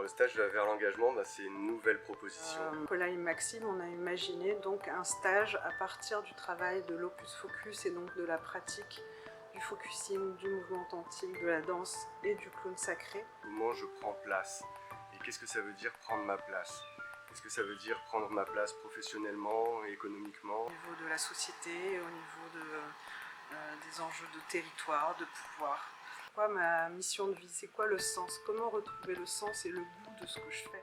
le stage vers l'engagement, c'est une nouvelle proposition. Nicolas et Maxime, on a imaginé donc un stage à partir du travail de l'Opus Focus et donc de la pratique du focusing, du mouvement authentique, de la danse et du clown sacré. Comment je prends place? Et qu'est-ce que ça veut dire prendre ma place? Qu'est-ce que ça veut dire prendre ma place professionnellement et économiquement? Au niveau de la société, au niveau des enjeux de territoire, de pouvoir. C'est quoi ma mission de vie? C'est quoi le sens? Comment retrouver le sens et le goût de ce que je fais?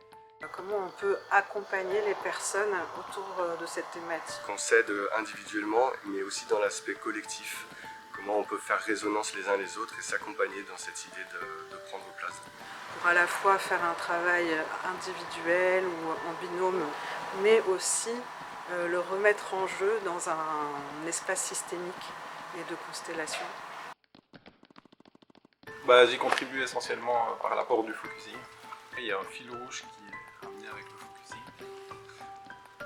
Comment on peut accompagner les personnes autour de cette thématique? On s'aide individuellement, mais aussi dans l'aspect collectif. Comment on peut faire résonance les uns les autres et s'accompagner dans cette idée de prendre place. Pour à la fois faire un travail individuel ou en binôme, mais aussi le remettre en jeu dans un espace systémique et de constellation. J'y contribue essentiellement par l'apport du focusing. Il y a un fil rouge qui est ramené avec le focusing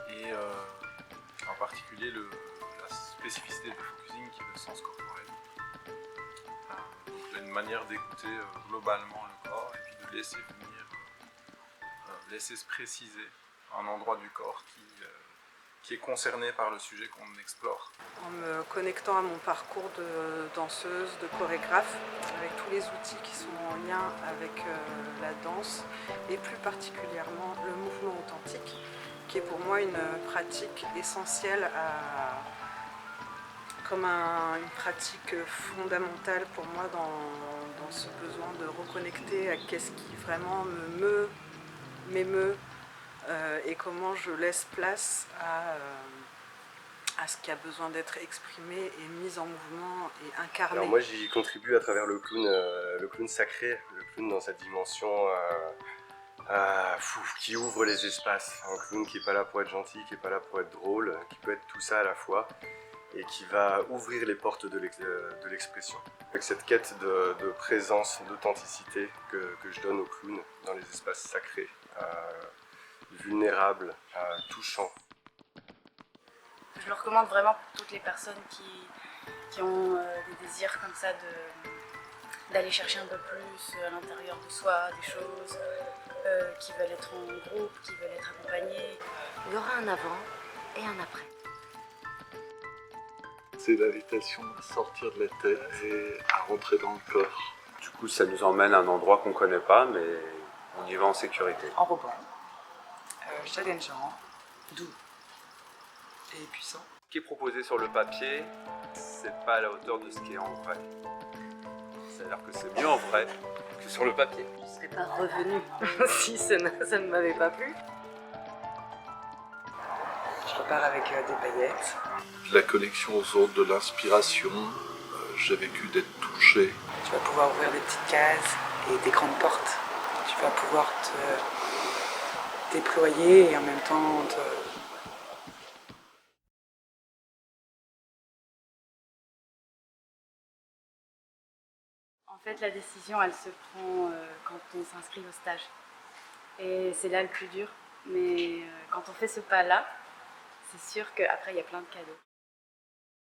et en particulier la spécificité du focusing qui est le sens corporel. Donc il y a une manière d'écouter globalement le corps et puis de laisser venir, laisser se préciser un endroit du corps qui est concerné par le sujet qu'on explore. En me connectant à mon parcours de danseuse, de chorégraphe, avec tous les outils qui sont en lien avec la danse et plus particulièrement le mouvement authentique, qui est pour moi une pratique essentielle comme une pratique fondamentale pour moi dans ce besoin de reconnecter à qu'est-ce qui vraiment m'émeut et comment je laisse place à ce qui a besoin d'être exprimé et mis en mouvement et incarné. Alors moi j'y contribue à travers le clown sacré, le clown dans cette dimension qui ouvre les espaces. Un clown qui n'est pas là pour être gentil, qui n'est pas là pour être drôle, qui peut être tout ça à la fois et qui va ouvrir les portes de l'expression. Avec cette quête de présence, d'authenticité que je donne au clown dans les espaces sacrés, vulnérables, touchants. Je le recommande vraiment pour toutes les personnes qui ont des désirs comme ça d'aller chercher un peu plus à l'intérieur de soi, des choses, qui veulent être en groupe, qui veulent être accompagnés. Il y aura un avant et un après. C'est l'invitation à sortir de la tête et à rentrer dans le corps. Du coup, ça nous emmène à un endroit qu'on ne connaît pas, mais on y va en sécurité. Enrobant, challengeant, doux et puissant. Ce qui est proposé sur le papier, c'est pas à la hauteur de ce qui est en vrai. C'est-à-dire que c'est mieux en vrai que sur le papier. Je ne serais pas revenue si ça ne m'avait pas plu. Je repars avec des paillettes. La connexion aux autres, de l'inspiration, j'ai vécu d'être touché. Tu vas pouvoir ouvrir des petites cases et des grandes portes. Tu vas pouvoir te déployer et en même temps En fait, la décision, elle se prend quand on s'inscrit au stage. Et c'est là le plus dur. Mais quand on fait ce pas-là, c'est sûr qu'après, il y a plein de cadeaux.